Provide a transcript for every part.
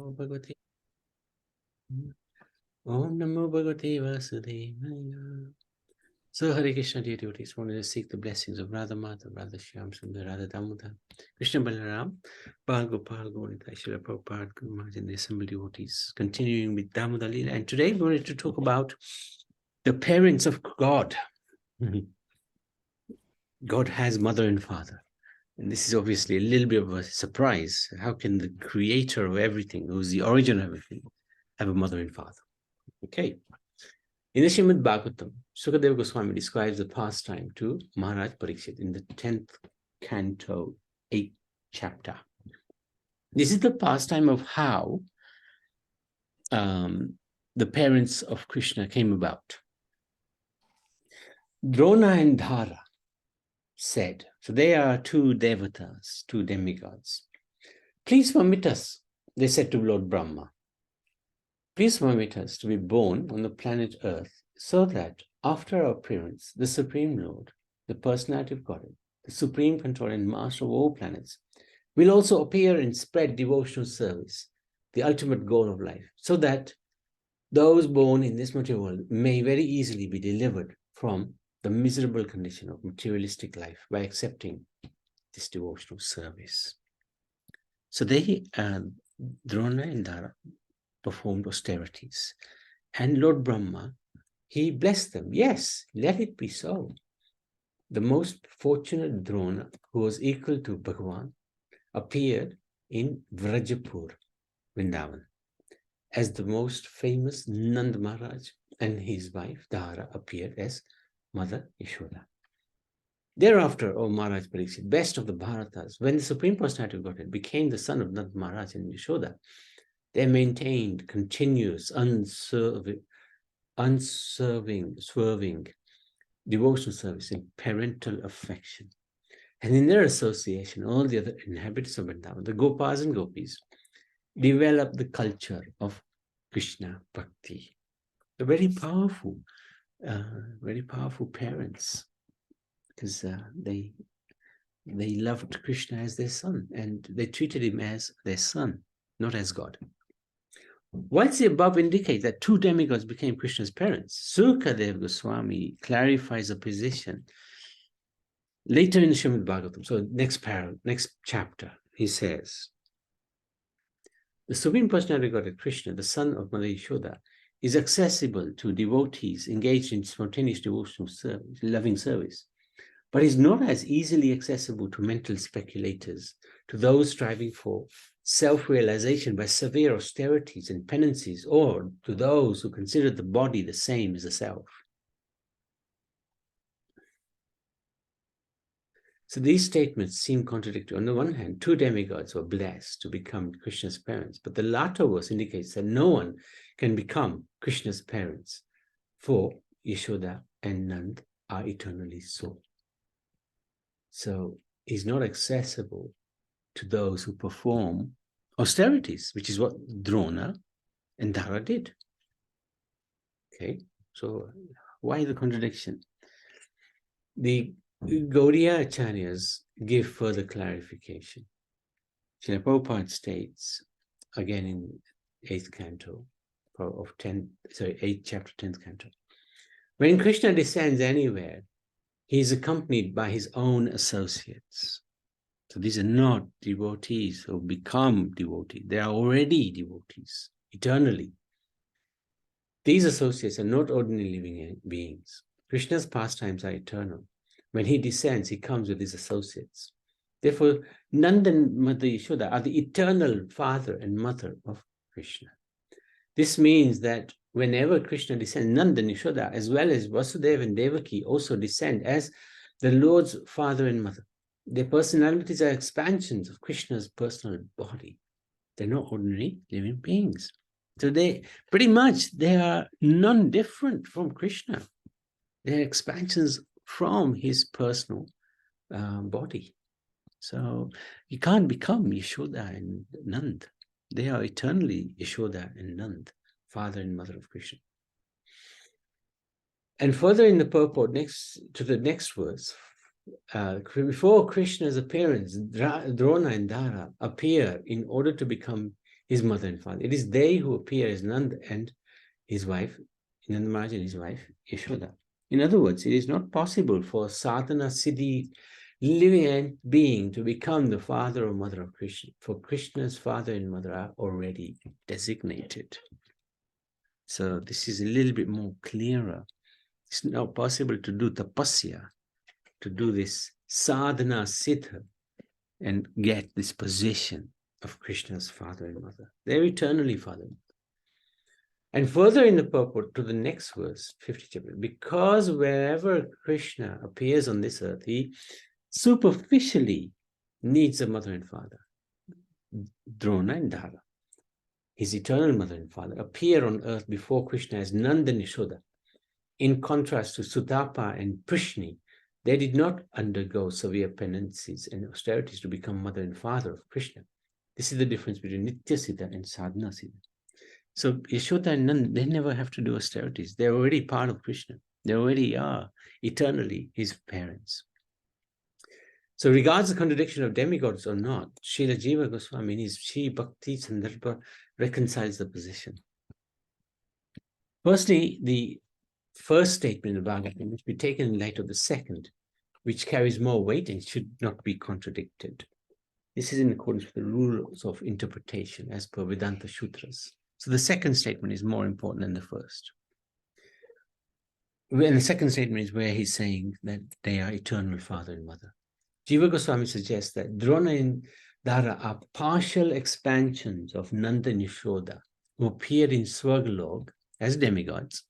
Bhagavate. Om Namo Bhagavate Vasudevaya. So, Hare Krishna, dear devotees, wanted to seek the blessings of Radha Madhav, Radha Shyam Sundar, Radha Damodara, Krishna Balaram, Bal Gopal, Gaurita, Srila Prabhupada, Guru Maharaj, and the assembled devotees, continuing with Damodara Lila. And today we wanted to talk about the parents of God. God has mother and father. And this is obviously a little bit of a surprise. How can the creator of everything, who's the origin of everything, have a mother and father? Okay. In the Srimad Bhagavatam, Sukadeva Goswami describes the pastime to Maharaj Parikshit in the 10th canto, 8th chapter. This is the pastime of how the parents of Krishna came about. Drona and Dhara said, so they are two devatas, two demigods. Please permit us, they said to Lord Brahma, please permit us to be born on the planet Earth so that after our appearance, the Supreme Lord, the personality of Godhead, the supreme controller and master of all planets, will also appear and spread devotional service, the ultimate goal of life, so that those born in this material world may very easily be delivered from the miserable condition of materialistic life by accepting this devotional service. So they, Drona and Dhara, performed austerities. And Lord Brahma, he blessed them. Yes, let it be so. The most fortunate Drona, who was equal to Bhagavan, appeared in Vrajapur, Vrindavan, as the most famous Nand Maharaj, and his wife Dhara appeared as Mother Yashoda. Thereafter, O Maharaj Parikshit, best of the Bharatas, when the Supreme Personality of Godhead became the son of Nand Maharaj and Yashoda, they maintained continuous, unswerving devotional service in parental affection. And in their association, all the other inhabitants of Vrindavan, the Gopas and Gopis, developed the culture of Krishna Bhakti. They're very powerful parents, because they loved Krishna as their son, and they treated him as their son, not as God. Whilst the above indicates that two demigods became Krishna's parents, Sukadeva Goswami clarifies the position later in the Srimad Bhagavatam. So next chapter, he says, the Supreme Personality of Godhead, Krishna, the son of Mother Yashoda, is accessible to devotees engaged in spontaneous devotional service, loving service, but is not as easily accessible to mental speculators, to those striving for self-realization by severe austerities and penances, or to those who consider the body the same as the self. So these statements seem contradictory. On the one hand, two demigods were blessed to become Krishna's parents, but the latter verse indicates that no one can become Krishna's parents, for Yashoda and Nand are eternally so. So he's not accessible to those who perform austerities, which is what Drona and Dhara did. Okay, so why the contradiction? The Gaudiya Acharyas give further clarification. Srila Prabhupada states, again in 8th canto of 8th chapter, 10th canto, when Krishna descends anywhere, he is accompanied by his own associates. So these are not devotees who become devotees. They are already devotees, eternally. These associates are not ordinary living beings. Krishna's pastimes are eternal. When he descends, he comes with his associates. Therefore, Nanda and Mother Yashoda are the eternal father and mother of Krishna. This means that whenever Krishna descends, Nanda and Yashoda, as well as Vasudeva and Devaki, also descend as the Lord's father and mother. Their personalities are expansions of Krishna's personal body. They're not ordinary living beings. So they are non-different from Krishna. They're expansions from his personal body. So you can't become Yashoda and Nand. They are eternally Yashoda and Nand, father and mother of Krishna. And further in the purport, next to the next verse, before Krishna's appearance, Drona and Dhara appear in order to become his mother and father. It is they who appear as Nanda and his wife, Nanda Maharaj and his wife, Yashoda. In other words, it is not possible for sadhana siddhi living being to become the father or mother of Krishna, for Krishna's father and mother are already designated. So this is a little bit more clearer. It's not possible to do tapasya, to do this sadhana siddha and get this position of Krishna's father and mother. They're eternally father and mother. And further in the purport to the next verse, 50 chapter, because wherever Krishna appears on this earth, he superficially needs a mother and father. Drona and Dara, his eternal mother and father, appear on earth before Krishna as Nanda and Yashoda. In contrast to Sutapa and Prishni, they did not undergo severe penances and austerities to become mother and father of Krishna. This is the difference between Nitya Siddha and Sadhana Siddha. So Yashoda and Nanda, they never have to do austerities. They're already part of Krishna. They already are eternally his parents. So regards the contradiction of demigods or not, Srila Jiva Goswami in his Shri Bhakti Sandarbha reconciles the position. Firstly, the first statement of Bhagavatam must be taken in light of the second, which carries more weight and should not be contradicted. This is in accordance with the rules of interpretation as per Vedanta Sutras. So the second statement is more important than the first. And the second statement is where he's saying that they are eternal father and mother. Jiva Goswami suggests that Drona and Dara are partial expansions of Nanda and Yashoda, who appeared in Swargalok as demigods,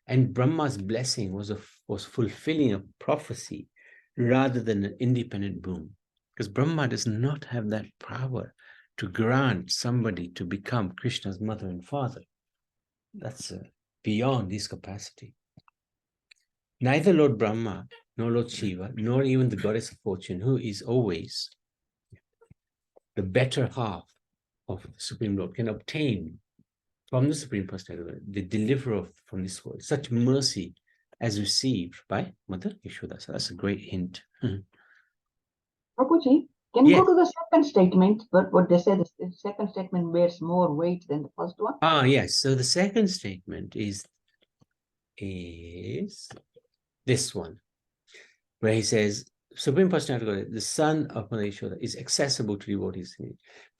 and Brahma's blessing was fulfilling a prophecy rather than an independent boon. Because Brahma does not have that power to grant somebody to become Krishna's mother and father. That's beyond his capacity. Neither Lord Brahma, nor Lord Shiva, nor even the goddess of fortune, who is always the better half of the Supreme Lord, can obtain from the Supreme Personality, the deliverer from this world, such mercy as received by Mother Yashoda. So that's a great hint. Prabhuji, can you go to the second statement? But what they say, the second statement bears more weight than the first one. Ah, yes. So the second statement is this one, where he says, Supreme Personality, the son of Mother Yashoda, is accessible to devotees.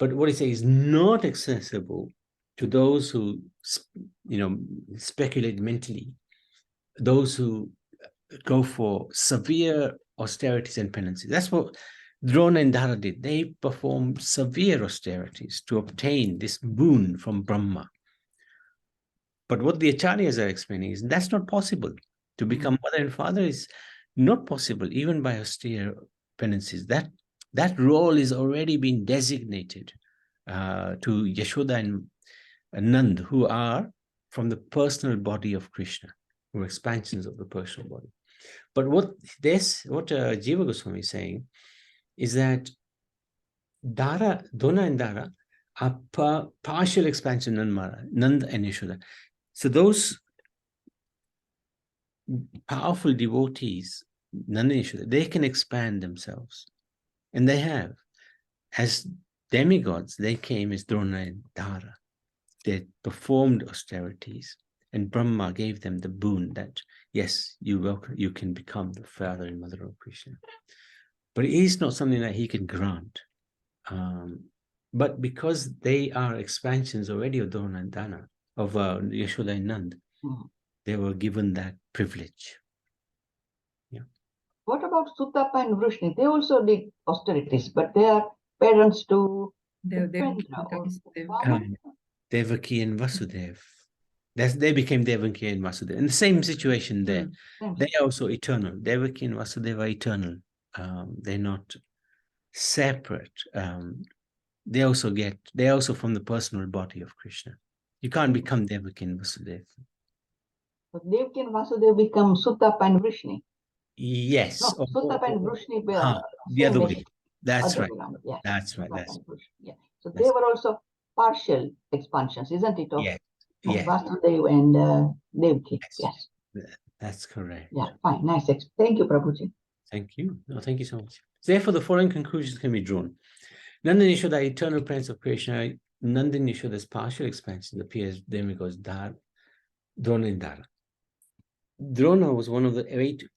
But what he says is not accessible to those who, speculate mentally, those who go for severe austerities and penances. That's what Drona and Dara did. They performed severe austerities to obtain this boon from Brahma. But what the acharyas are explaining is that's not possible. To become mother and father is not possible, even by austere penances. That role is already been designated to Yashoda and Nand, who are from the personal body of Krishna, who are expansions of the personal body. But what Jiva Goswami is saying is that Dona and Dara are partial expansion of Nanda and Yashoda. So those powerful devotees, Nanda and Yashoda, they can expand themselves. And they have. As demigods, they came as Drona and Dara. They performed austerities, and Brahma gave them the boon that, yes, you can become the father and mother of Krishna. But it is not something that he can grant. But because they are expansions already of Drona and Dana, of Yashoda and Nand, they were given that privilege. Yeah. What about Sutapa and Vrishni? They also did austerities, but they are parents to Devaki and Vasudev. They became Devaki and Vasudev. In the same situation there. They are also eternal. Devaki and Vasudev are eternal. They're not separate. They are also from the personal body of Krishna. You can't become Devaki and Vasudev. So Devaki and Vasudev become Sutapa and Vrishni. Yes. No, Sutapa and Vrishni the other way. That's right. Yeah. That's right. Yeah. So they were also partial expansions, isn't it? Of yes. Vasudev and Devaki. Yes. That's correct. Yeah, fine. Nice. Thank you, Prabhuji. Thank you. No, thank you so much. Therefore, the following conclusions can be drawn. Nanda and Yashoda are eternal parents of Krishna, Nanda and Yashoda's partial expansion appears demigods Drona and Dara. Drona was one of the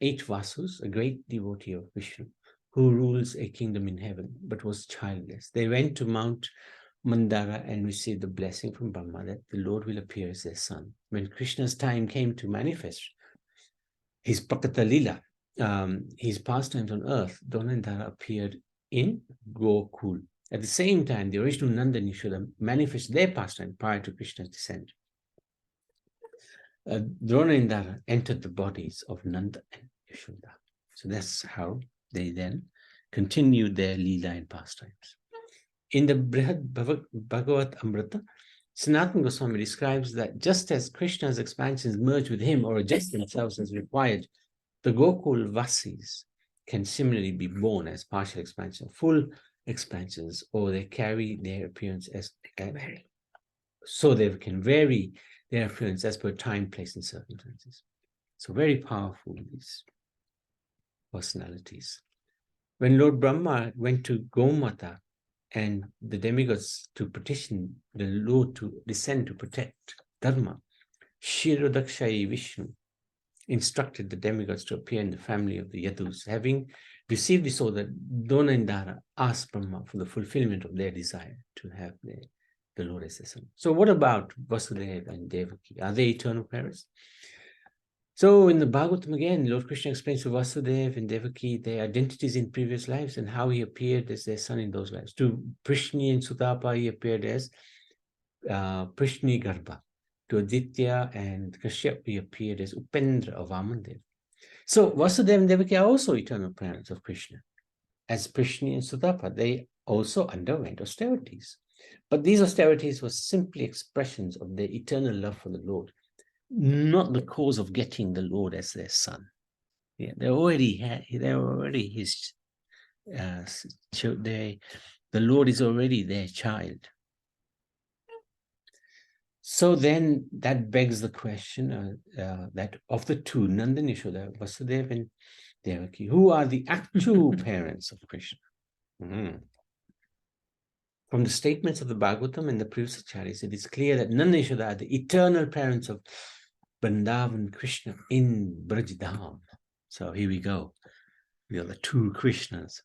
eight Vasus, a great devotee of Vishnu, who rules a kingdom in heaven, but was childless. They went to Mount Mandara and received the blessing from Brahma that the Lord will appear as their son. When Krishna's time came to manifest his Prakata Lila, his pastimes on earth, Drona and Dara appeared in Gokul. At the same time, the original Nanda and Yashoda manifested their pastime prior to Krishna's descent. Drona and Dara entered the bodies of Nanda and Yashoda. So that's how they then continued their Leela and pastimes. In the Brihad Bhagavat Amrita, Sanatana Goswami describes that just as Krishna's expansions merge with him or adjust themselves as required, the Gokul Vasis can similarly be born as partial expansion, full expansions, or they carry their appearance as so they can vary their appearance as per time, place, and circumstances. So very powerful, these personalities. When Lord Brahma went to Gomata and the demigods to petition the Lord to descend to protect Dharma, Shirodakshayi Vishnu instructed the demigods to appear in the family of the Yadus. Having received this order, Drona and Dara asked Brahma for the fulfillment of their desire to have the Lord as their son. So what about Vasudeva and Devaki? Are they eternal parents? So in the Bhagavatam again, Lord Krishna explains to Vasudeva and Devaki their identities in previous lives and how he appeared as their son in those lives. To Prishni and Sutapa, he appeared as Prishni Garbha. To Aditya and Kashyap, he appeared as Upendra of Vamandev. So Vasudeva and Devaki are also eternal parents of Krishna. As Prishni and Sutapa, they also underwent austerities. But these austerities were simply expressions of their eternal love for the Lord, not the cause of getting the Lord as their son. Yeah, they're already his. The Lord is already their child. So then that begs the question that of the two, Nanda and Yashoda, Vasudeva and Devaki, who are the actual parents of Krishna? From the statements of the Bhagavatam and the previous acharyas, it is clear that Nanda and Yashoda are the eternal parents of Vrindavan Krishna in Brajdham. So here we go. We are the two Krishnas.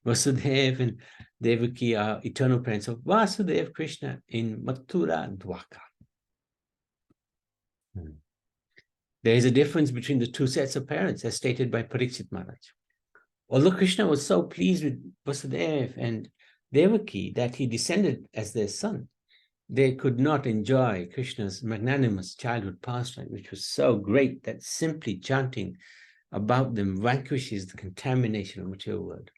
Vasudeva and Devaki are eternal parents of Vasudeva Krishna in Mathura Dwaka. There is a difference between the two sets of parents, as stated by Parikshit Maharaj. Although Krishna was so pleased with Vasudeva and Devaki that he descended as their son, they could not enjoy Krishna's magnanimous childhood pastime, which was so great that simply chanting about them vanquishes the contamination of material world.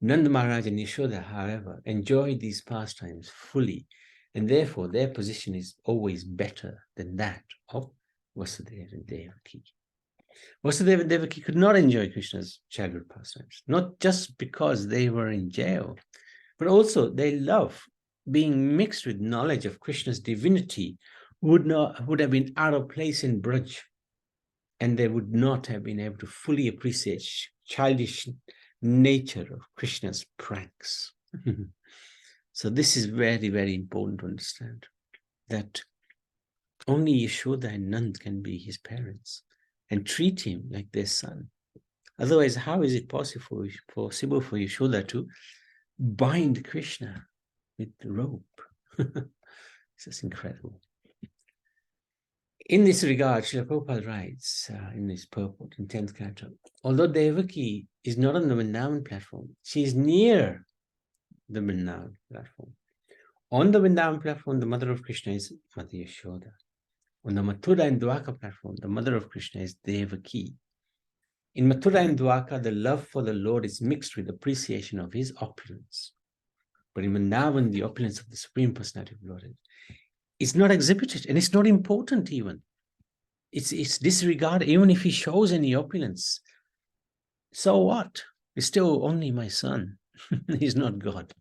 Nanda Maharaj and Yashoda, however, enjoyed these pastimes fully, and therefore their position is always better than that of Vasudeva and Devaki. Vasudeva and Devaki could not enjoy Krishna's childhood pastimes, not just because they were in jail, but also their love, being mixed with knowledge of Krishna's divinity, would have been out of place in Braj, and they would not have been able to fully appreciate childish nature of Krishna's pranks. So this is very, very important to understand, that only Yashoda and Nand can be his parents and treat him like their son. Otherwise, how is it possible for Yashoda to bind Krishna with the rope? This is incredible. In this regard, Srila Prabhupada writes in his purport in 10th canto, although Devaki is not on the Vrindavan platform, she is near the Vrindavan platform. On the Vrindavan platform, the mother of Krishna is Mother Yashoda. On the Mathura and Dwaka platform, the mother of Krishna is Devaki. In Mathura and Dwaka, the love for the Lord is mixed with appreciation of his opulence. But in Vrindavan, the opulence of the Supreme Personality of the Lord is not exhibited, and it's not important even. It's disregarded, even if he shows any opulence. So what? He's still only my son. He's not God.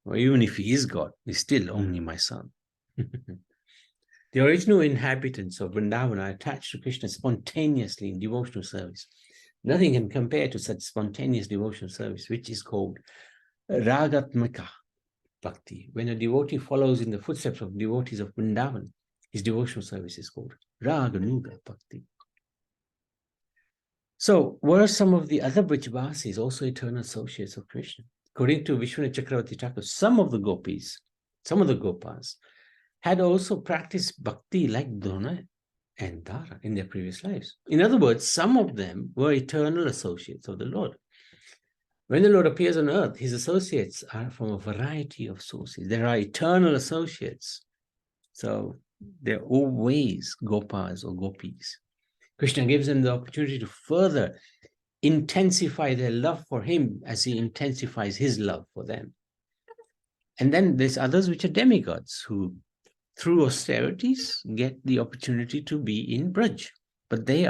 Or even if he is God, he's still only my son. The original inhabitants of Vrindavan are attached to Krishna spontaneously in devotional service. Nothing can compare to such spontaneous devotional service, which is called Ragatmaka. bhakti. When a devotee follows in the footsteps of devotees of Vrindavan, his devotional service is called Raganuga Bhakti. So, were some of the other Brajavasis also eternal associates of Krishna? According to Vishwanath Chakravarti Thakur, some of the gopis, some of the gopas, had also practiced bhakti like Drona and Dara in their previous lives. In other words, some of them were eternal associates of the Lord. When the Lord appears on earth, his associates are from a variety of sources. There are eternal associates. So they're always gopas or gopis. Krishna gives them the opportunity to further intensify their love for him as he intensifies his love for them. And then there's others which are demigods who, through austerities, get the opportunity to be in Braj. But they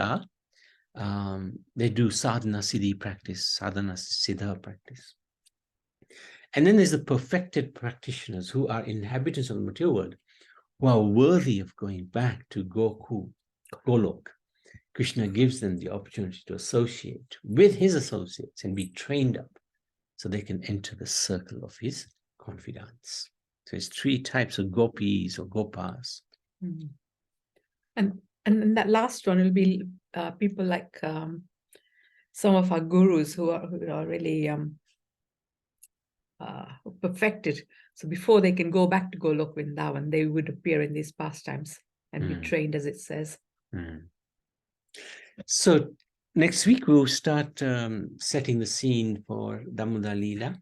do sadhana siddhi practice, sadhana siddha practice. And then there's the perfected practitioners who are inhabitants of the material world, who are worthy of going back to Golok. Krishna gives them the opportunity to associate with his associates and be trained up so they can enter the circle of his confidants. So it's three types of gopis or gopas. Mm. And that last one will be people like some of our gurus who are really perfected. So before they can go back to Golok Vrindavan, they would appear in these pastimes and be trained, as it says. So next week we'll start setting the scene for Damodara Lila.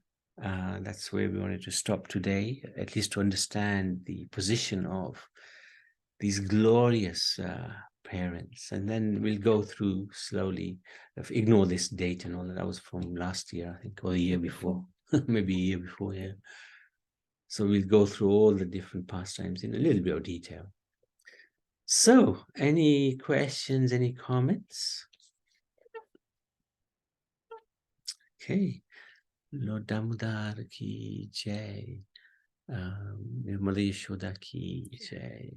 That's where we wanted to stop today, at least to understand the position of these glorious parents. And then we'll go through slowly, ignore this date and all that. That was from last year, I think, or the year before. Maybe a year before, yeah. So we'll go through all the different pastimes in a little bit of detail. So, any questions, any comments? Okay. Lord Damodar ki jai. Nirmala Yashoda ki jai.